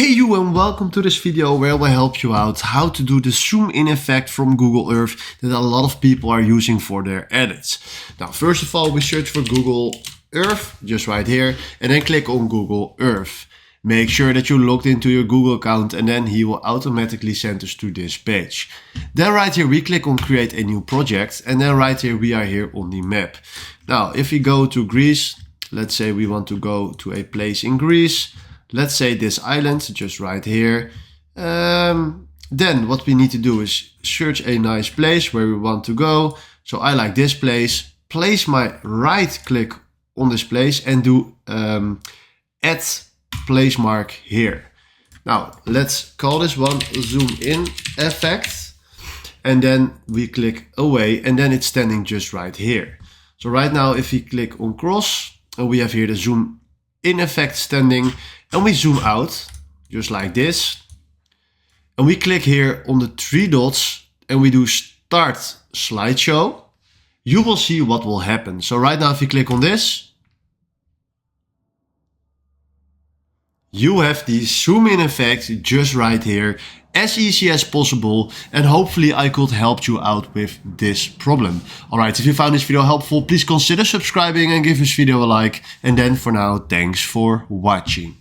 Hey you, and welcome to this video where I will help you out how to do the zoom in effect from Google Earth that a lot of people are using for their edits. Now first of all, we search for Google Earth just right here and then click on Google Earth. Make sure that you're logged into your Google account and then he will automatically send us to this page. Then right here we click on create a new project and then right here we are here on the map. Now if we go to Greece, let's say we want to go to a place in Greece. Let's say this island, just right here. Then what we need to do is search a nice place where we want to go. So I like this place. Place my right click on this place and do add place mark here. Now let's call this one zoom in effect. And then we click away and then it's standing just right here. So right now if we click on cross, and we have here the zoom in effect standing. And we zoom out, just like this. And we click here on the three dots and we do start slideshow. You will see what will happen. So right now if you click on this, you have the zoom in effect just right here, as easy as possible, and hopefully I could help you out with this problem. Alright, if you found this video helpful, please consider subscribing and give this video a like. And then for now, thanks for watching.